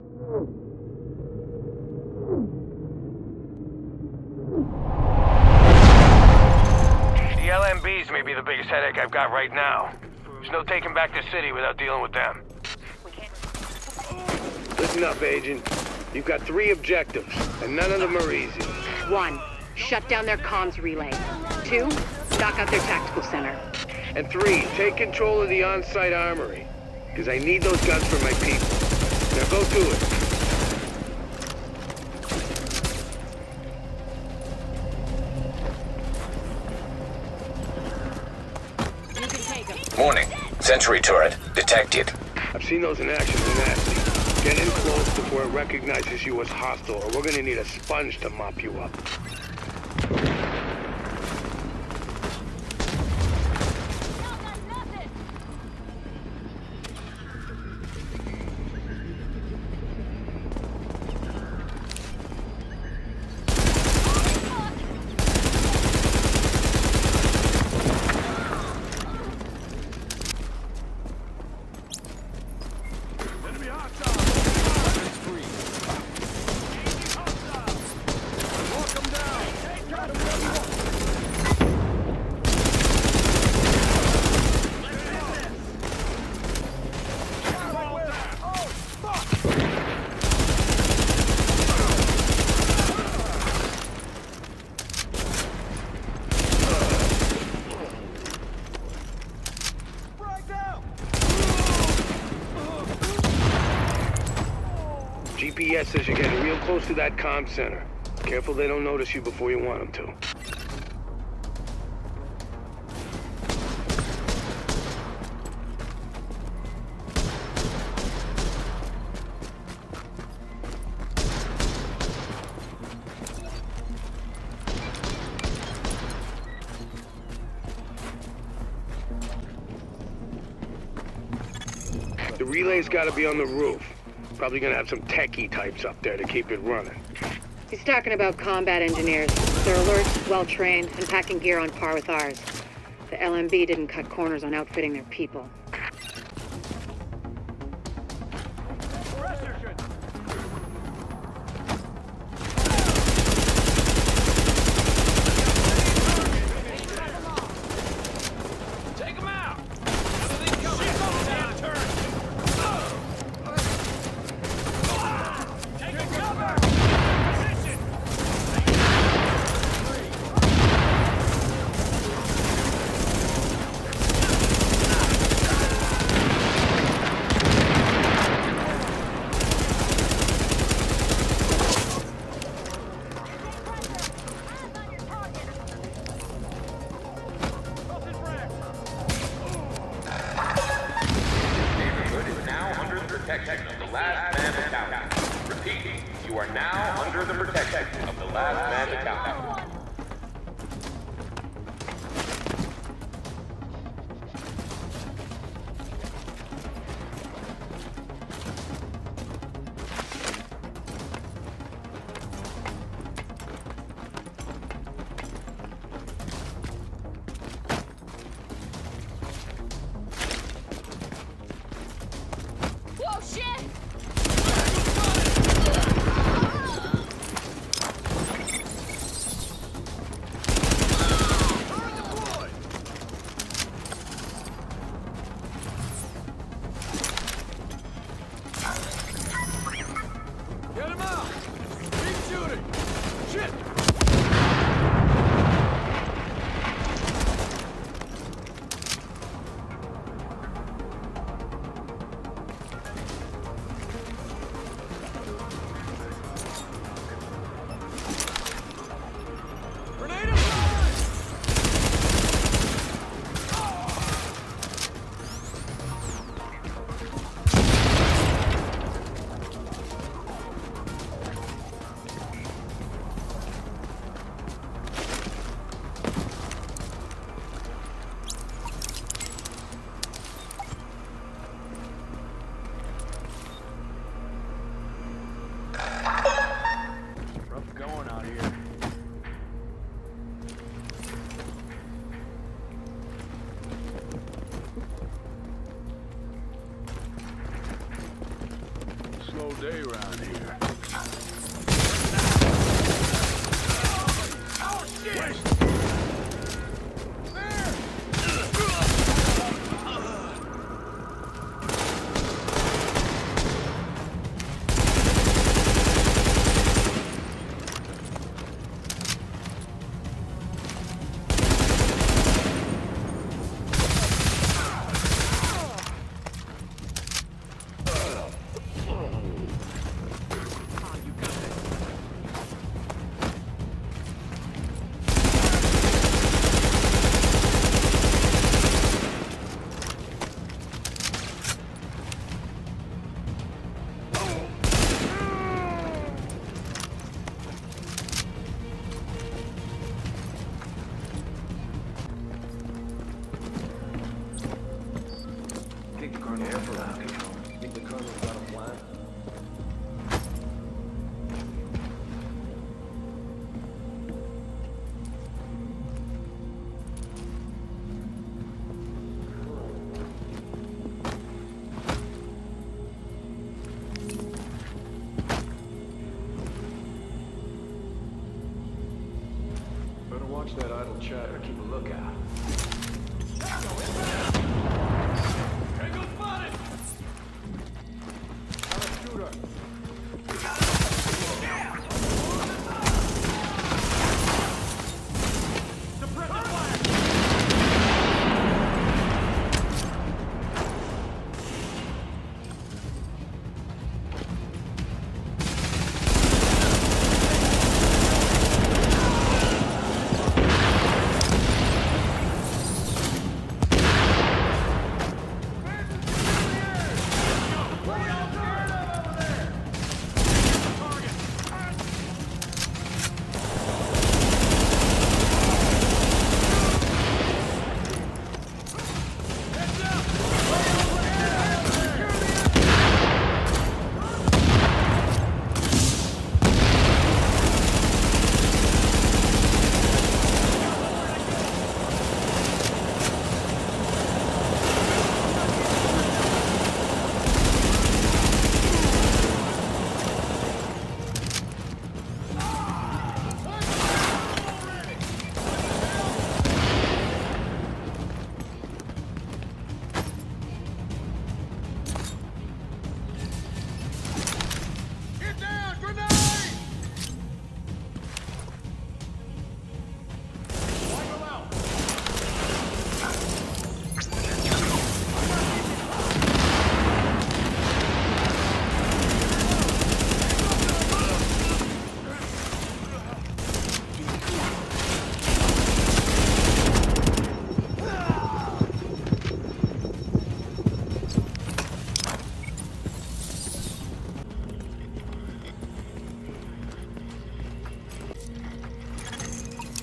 The LMBs may be the biggest headache I've got right now. There's no taking back the city without dealing with them. Listen up, Agent. You've got 3 objectives, and none of them are easy. 1. Shut down their comms relay. 2. Knock out their tactical center. And 3, take control of the on-site armory. Because I need those guns for my people. Now go do it. You can take them. Warning. Sentry turret detected. I've seen those in action. They're nasty. Get in close before it recognizes you as hostile, or we're gonna need a sponge to mop you up. GPS says you're getting real close to that comm center. Careful they don't notice you before you want them to. The relay's gotta be on the roof. Probably gonna have some techie types up there to keep it running. He's talking about combat engineers. They're alert, well-trained, and packing gear on par with ours. The LMB didn't cut corners on outfitting their people. Take them out! Protection of the last man account. Repeat, you are now under the protection of the last man account. Whoa, shit! Get him out! Keep shooting! Shit! Grenade him! around here. Watch that idle chatter. Keep a lookout.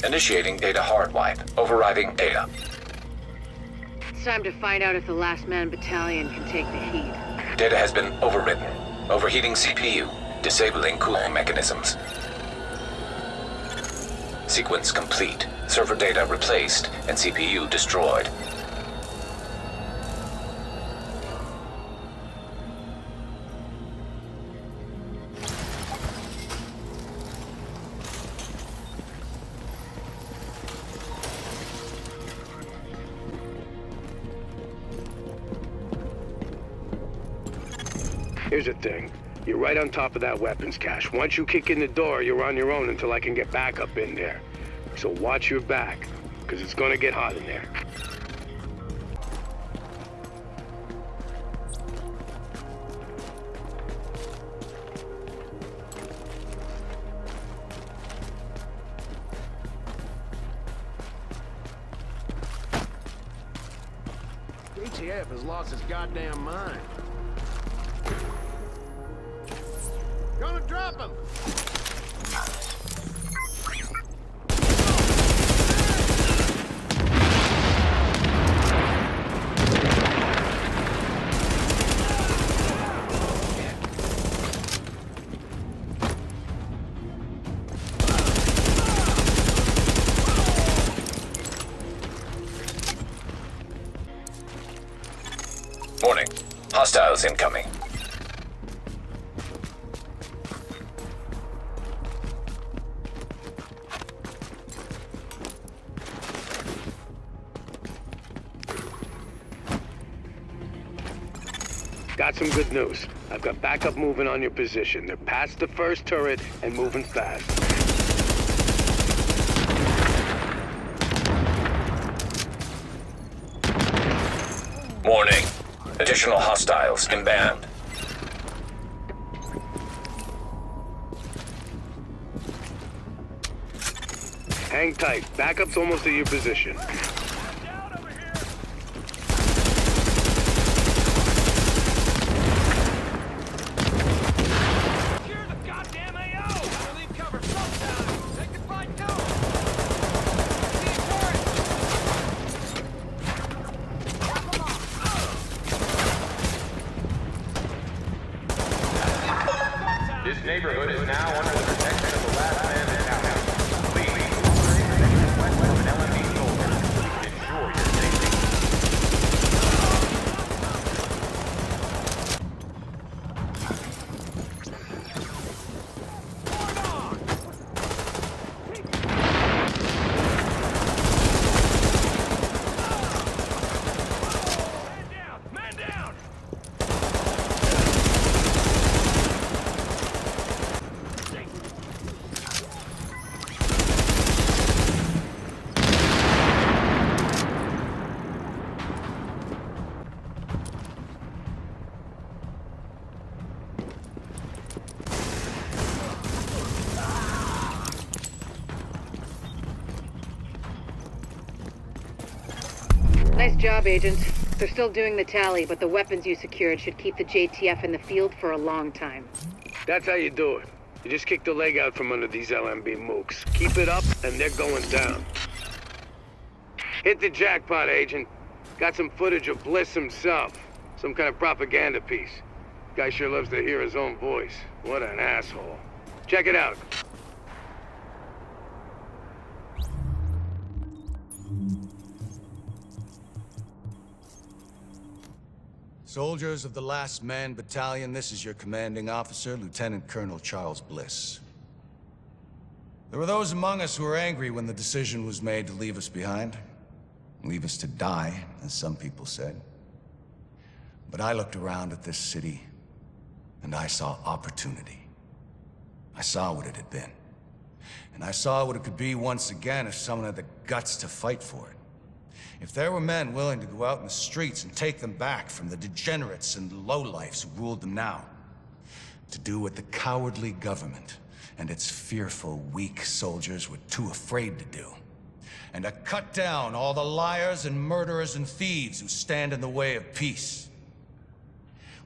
Initiating data hard wipe. Overriding data. It's time to find out if the Last Man Battalion can take the heat. Data has been overwritten. Overheating CPU. Disabling cooling mechanisms. Sequence complete. Server data replaced and CPU destroyed. Here's the thing. You're right on top of that weapons cache. Once you kick in the door, you're on your own until I can get back up in there. So watch your back, because it's gonna get hot in there. ATF has lost his goddamn mind. Gonna drop him! Warning. Hostiles incoming. got some good news. I've got backup moving on your position. They're past the first turret and moving fast. Warning. Additional hostiles inbound. Hang tight. Backup's almost at your position. This neighborhood is now under the protection of the last man in town. Please, remain west of an LMB soldier so we can ensure your safety. Man down! Nice job, Agent. They're still doing the tally, but the weapons you secured should keep the JTF in the field for a long time. That's how you do it. You just kick the leg out from under these LMB mooks. Keep it up, and they're going down. Hit the jackpot, Agent. Got some footage of Bliss himself. Some kind of propaganda piece. Guy sure loves to hear his own voice. What an asshole. Check it out. Soldiers of the Last Man Battalion, this is your commanding officer, Lieutenant Colonel Charles Bliss. There were those among us who were angry when the decision was made to leave us behind. Leave us to die, as some people said. But I looked around at this city, and I saw opportunity. I saw what it had been. And I saw what it could be once again if someone had the guts to fight for it. If there were men willing to go out in the streets and take them back from the degenerates and lowlifes who ruled them now, to do what the cowardly government and its fearful, weak soldiers were too afraid to do, and to cut down all the liars and murderers and thieves who stand in the way of peace.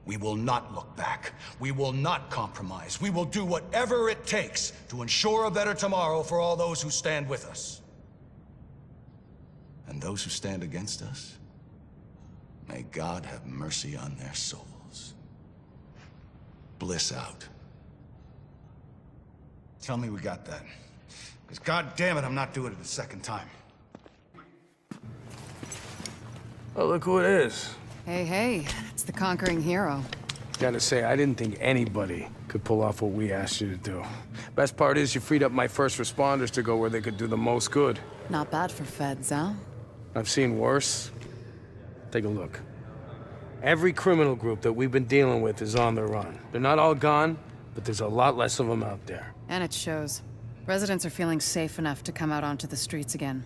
We will not look back. We will not compromise. We will do whatever it takes to ensure a better tomorrow for all those who stand with us. And those who stand against us, may God have mercy on their souls. Bliss out. Tell me we got that. Because God damn it, I'm not doing it a second time. Oh, look who it is. Hey, it's the conquering hero. Gotta say, I didn't think anybody could pull off what we asked you to do. Best part is you freed up my first responders to go where they could do the most good. Not bad for feds, huh? I've seen worse. Take a look. Every criminal group that we've been dealing with is on the run. They're not all gone, but there's a lot less of them out there. And it shows. Residents are feeling safe enough to come out onto the streets again.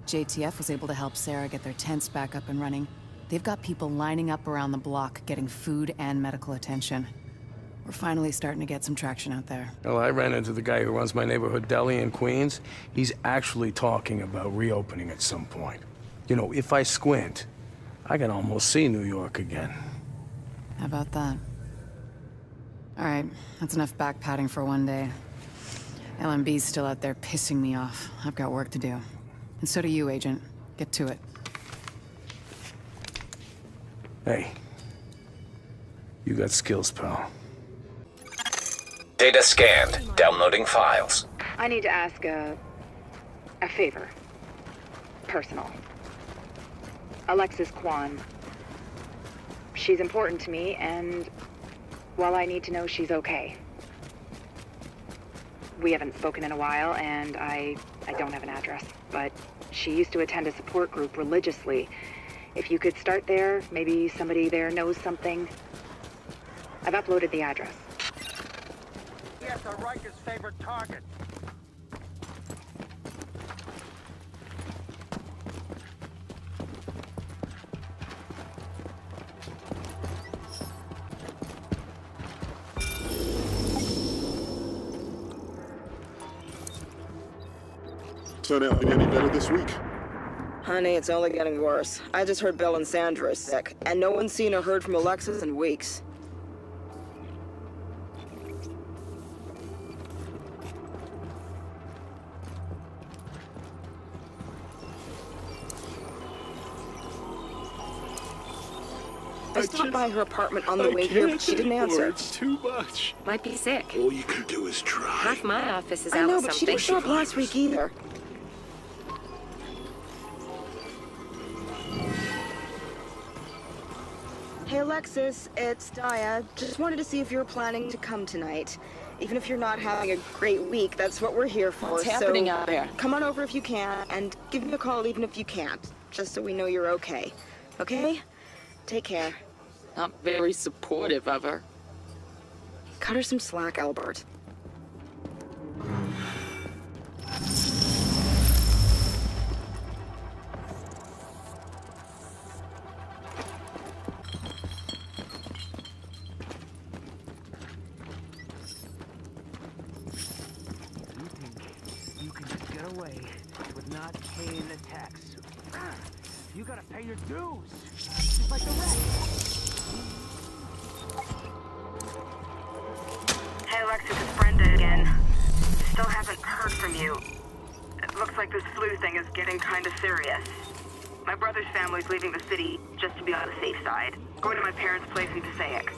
JTF was able to help Sarah get their tents back up and running. They've got people lining up around the block, getting food and medical attention. We're finally starting to get some traction out there. Well, I ran into the guy who runs my neighborhood deli in Queens. He's actually talking about reopening at some point. You know, if I squint, I can almost see New York again. How about that? All right, that's enough back-patting for one day. LMB's still out there pissing me off. I've got work to do. And so do you, Agent. Get to it. Hey, you got skills, pal. Data scanned. Downloading files. I need to ask a favor. Personal. Alexis Kwan. She's important to me, and, well, I need to know she's okay. We haven't spoken in a while, and I don't have an address, but she used to attend a support group religiously. If you could start there, maybe somebody there knows something. I've uploaded the address. Yes, the Riker's favorite target. Turn out any better this week? Honey, it's only getting worse. I just heard Bill and Sandra are sick, and no one's seen or heard from Alexis in weeks. I stopped by her apartment on the way here, but she didn't answer. It's too much. Might be sick. All you can do is try. Half my office is I out know, with but she something. didn't show up last week either. Hey Alexis, it's Daya. Just wanted to see if you were planning to come tonight. Even if you're not having a great week, that's what we're here for. What's happening so out there? Come on over if you can, and give me a call even if you can't, just so we know you're okay. Okay? Take care. Not very supportive of her. Cut her some slack, Albert. You can just get away with not paying the tax. You gotta pay your dues, just like the rest. Hey Alexis, it's Brenda again. Still haven't heard from you. It looks like this flu thing is getting kind of serious. My brother's family's leaving the city just to be on the safe side. Going to my parents' place in Passaic.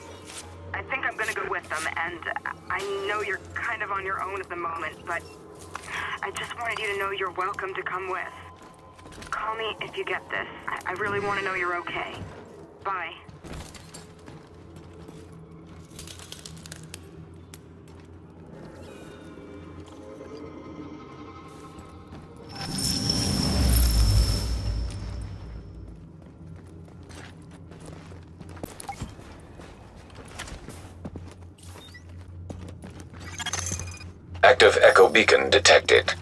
I think I'm gonna go with them, and I know you're kind of on your own at the moment, but I just wanted you to know you're welcome to come with. Call me if you get this. I really want to know you're okay. Bye. Active echo beacon detected.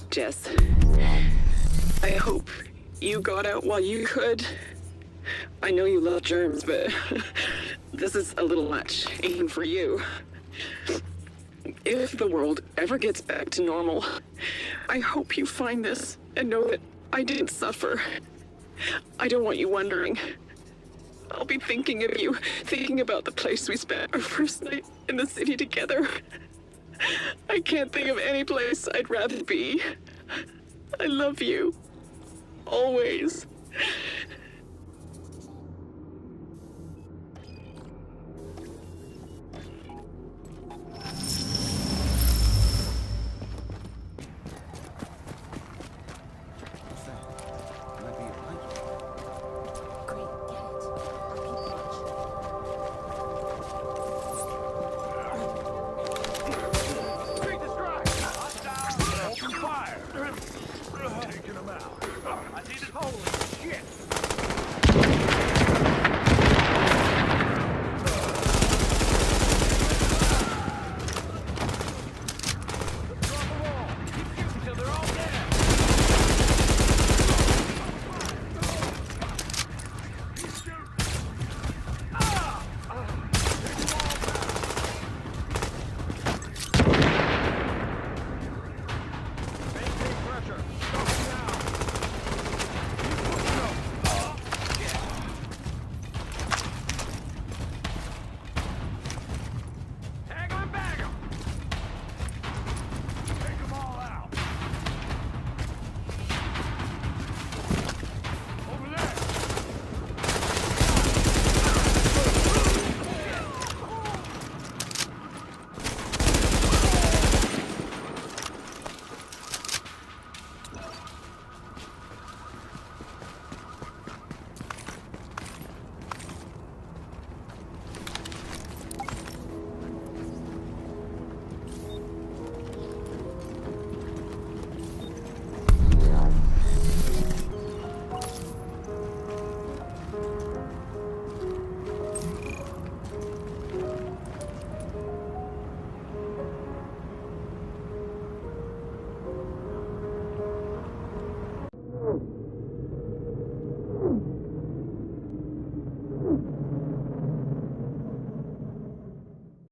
Jess, I hope you got out while you could. I know you love germs, but this is a little much, even for you. If the world ever gets back to normal, I hope you find this and know that I didn't suffer. I don't want you wondering. I'll be thinking of you, thinking about the place we spent our first night in the city together. I can't think of any place I'd rather be. I love you. Always.